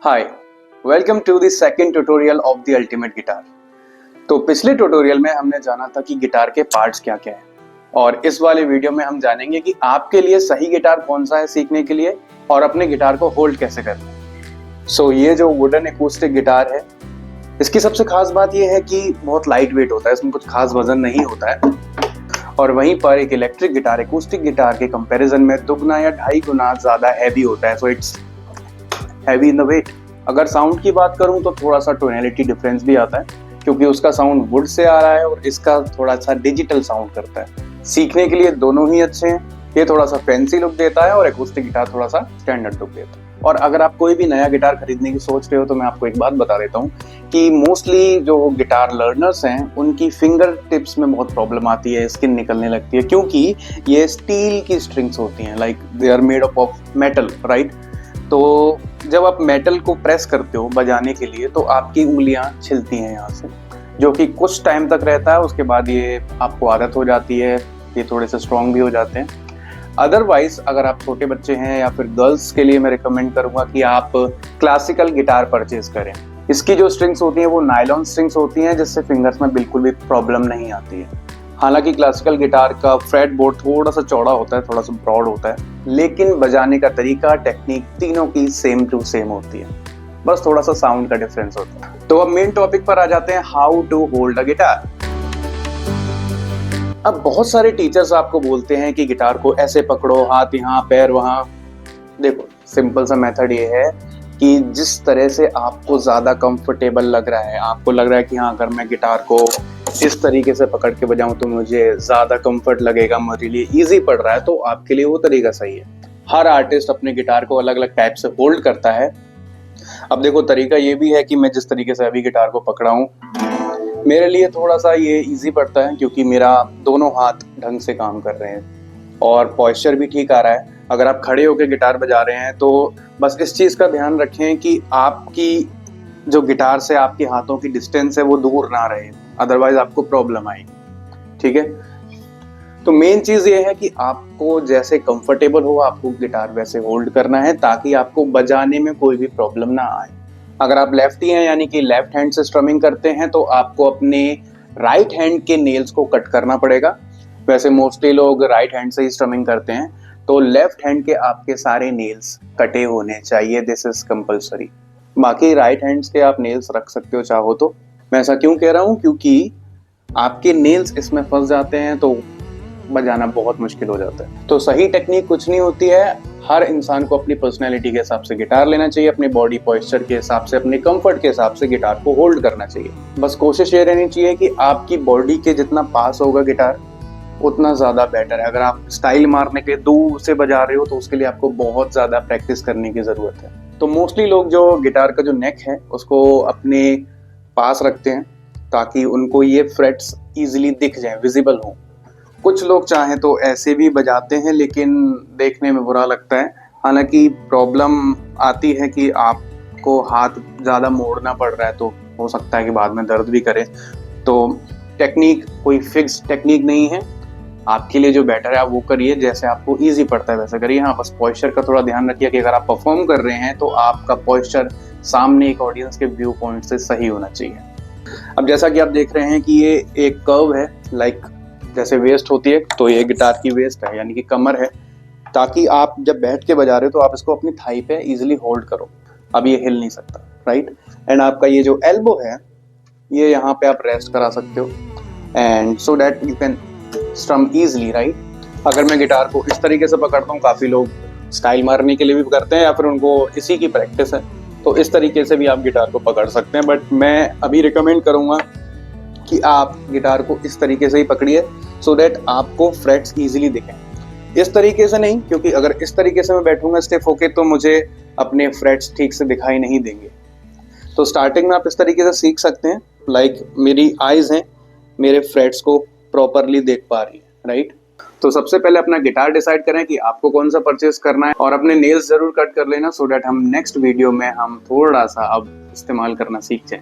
Hi, welcome to the second tutorial of the ultimate guitar. तो पिछले tutorial में हमने जाना था कि गिटार के पार्ट्स क्या क्या है, और इस वाले वीडियो में हम जानेंगे कि आपके लिए सही गिटार कौन सा है सीखने के लिए और अपने गिटार को होल्ड कैसे करना है। सो ये जो वुडन एकूस्टिक गिटार है, इसकी सबसे खास बात यह है कि बहुत लाइट वेट होता है, इसमें कुछ खास वजन नहीं होता है। और वहीं पर एक इलेक्ट्रिक गिटार एकूस्टिक गिटार के कंपैरिजन में दुगना या 2.5 गुना ज्यादा हैवी होता है। So it's heavy in the weight. अगर साउंड की बात करूं तो थोड़ा सा टोनैलिटी डिफरेंस भी आता है, क्योंकि उसका साउंड वुड से आ रहा है और इसका थोड़ा सा डिजिटल साउंड करता है। सीखने के लिए दोनों ही अच्छे हैं। ये थोड़ा सा फैंसी लुक देता है और एकूस्टिक गिटार थोड़ा सा स्टैंडर्ड लुक देता है। और अगर आप कोई भी नया गिटार खरीदने की सोच रहे हो तो मैं आपको एक बात बता देता हूँ कि मोस्टली जो गिटार लर्नर्स हैं उनकी फिंगर टिप्स में बहुत प्रॉब्लम आती है, स्किन निकलने लगती है, क्योंकि ये स्टील की स्ट्रिंग्स होती हैं, like they are made up of metal, right. तो जब आप मेटल को प्रेस करते हो बजाने के लिए तो आपकी उंगलियां छिलती हैं यहाँ से, जो कि कुछ टाइम तक रहता है। उसके बाद ये आपको आदत हो जाती है, ये थोड़े से स्ट्रॉन्ग भी हो जाते हैं। अदरवाइज अगर आप छोटे बच्चे हैं या फिर गर्ल्स के लिए मैं रिकमेंड करूंगा कि आप क्लासिकल गिटार परचेज करें। इसकी जो स्ट्रिंग्स होती हैं वो नायलॉन स्ट्रिंग्स होती हैं, जिससे फिंगर्स में बिल्कुल भी प्रॉब्लम नहीं आती है। हालांकि क्लासिकल गिटार का फ्रेट बोर्ड थोड़ा सा चौड़ा होता है, थोड़ा सा ब्रॉड होता है, लेकिन बजाने का तरीका, टेक्निक तीनों की सेम टू सेम होती है, बस थोड़ा सा साउंड का डिफरेंस होता है। तो अब मेन टॉपिक पर आ जाते हैं, how to hold a guitar. अब बहुत सारे टीचर्स आपको बोलते हैं कि गिटार को ऐसे पकड़ो, हाथ यहाँ पैर वहां। देखो, सिंपल सा मेथड ये है कि जिस तरह से आपको ज्यादा कंफर्टेबल लग रहा है, आपको लग रहा है कि हाँ अगर मैं गिटार को इस तरीके से पकड़ के बजाऊं तो मुझे ज्यादा कंफर्ट लगेगा, मेरे लिए इजी पड़ रहा है, तो आपके लिए वो तरीका सही है। हर आर्टिस्ट अपने गिटार को अलग अलग टाइप से होल्ड करता है। अब देखो, तरीका ये भी है कि मैं जिस तरीके से अभी गिटार को पकड़ा हूं, मेरे लिए थोड़ा सा ये इजी पड़ता है, क्योंकि मेरा दोनों हाथ ढंग से काम कर रहे हैं और पॉस्चर भी ठीक आ रहा है। अगर आप खड़े होकर गिटार बजा रहे हैं तो बस इस चीज का ध्यान रखें कि आपकी जो गिटार से आपके हाथों की डिस्टेंस है वो दूर ना रहे, अदरवाइज आपको प्रॉब्लम आएगी। ठीक है, तो मेन चीज ये है कि आपको जैसे कंफर्टेबल हो आपको गिटार वैसे होल्ड करना है, ताकि आपको बजाने में कोई भी प्रॉब्लम ना आए। अगर आप लेफ्टी हैं, यानी कि लेफ्ट हैंड से स्ट्रमिंग करते हैं, तो आपको अपने राइट हैंड के नेल्स को कट करना पड़ेगा। वैसे मोस्टली लोग राइट हैंड से ही स्ट्रमिंग करते हैं, तो लेफ्ट हैंड के आपके सारे नेल्स कटे होने चाहिए, दिस इज कंपल्सरी। बाकी राइट हैंड्स के आप नेल्स रख सकते हो चाहो तो। मैं ऐसा क्यों कह रहा हूँ, क्योंकि आपके नेल्स इसमें फंस जाते हैं तो बजाना बहुत मुश्किल हो जाता है। तो सही टेक्निक कुछ नहीं होती है, हर इंसान को अपनी पर्सनैलिटी के हिसाब से गिटार लेना चाहिए, अपनी बॉडी पॉस्चर के हिसाब से, अपने कंफर्ट के हिसाब से गिटार को होल्ड करना चाहिए। बस कोशिश ये रहनी चाहिए कि आपकी बॉडी के जितना पास होगा गिटार उतना ज्यादा बेटर है। अगर आप स्टाइल मारने के लिए दूर से बजा रहे हो तो उसके लिए आपको बहुत ज्यादा प्रैक्टिस करने की जरूरत है। तो मोस्टली लोग जो गिटार का जो नेक है उसको अपने पास रखते हैं, ताकि उनको ये फ्रेट्स इजीली दिख जाए, विजिबल हो। कुछ लोग चाहें तो ऐसे भी बजाते हैं, लेकिन देखने में बुरा लगता है। हालांकि प्रॉब्लम आती है कि आपको हाथ ज़्यादा मोड़ना पड़ रहा है, तो हो सकता है कि बाद में दर्द भी करे। तो टेक्निक कोई फिक्स टेक्निक नहीं है, आपके लिए जो बेटर है आप वो करिए, जैसे आपको इजी पड़ता है वैसा करिए। हाँ, बस पॉस्चर का थोड़ा ध्यान रखिए कि अगर आप परफॉर्म कर रहे हैं तो आपका पॉस्चर सामने एक ऑडियंस के व्यू पॉइंट से सही होना चाहिए। अब जैसा कि आप देख रहे हैं कि ये एक कर्व है, लाइक जैसे वेस्ट होती है, तो ये गिटार की वेस्ट है, यानी कि कमर है, ताकि आप जब बैठ के बजा रहे हो तो आप इसको अपनी थाई पे इजीली होल्ड करो। अब ये हिल नहीं सकता, राइट। एंड आपका ये जो एल्बो है, ये यहाँ पे आप रेस्ट करा सकते हो, and so that you can स्ट्रम easily, right. अगर मैं गिटार को इस तरीके से पकड़ता हूँ, काफी लोग स्टाइल मारने के लिए भी करते हैं या फिर उनको इसी की प्रैक्टिस है, तो इस तरीके से भी आप गिटार को पकड़ सकते हैं। बट मैं अभी रिकमेंड करूंगा कि आप गिटार को इस तरीके से ही पकड़िए, सो दैट आपको फ्रेट्स इजीली दिखें। इस तरीके से नहीं, क्योंकि अगर इस तरीके से मैं बैठूंगा स्टिफ होके तो मुझे अपने फ्रेट्स ठीक से दिखाई नहीं देंगे। तो स्टार्टिंग में आप इस तरीके से सीख सकते हैं, लाइक मेरी आईज हैं, मेरे फ्रेट्स को प्रॉपरली देख पा रही है, राइट। तो सबसे पहले अपना गिटार डिसाइड करें कि आपको कौन सा परचेज करना है, और अपने नेल्स जरूर कट कर लेना, सो दैट हम नेक्स्ट वीडियो में हम थोड़ा सा अब इस्तेमाल करना सीख जाएं।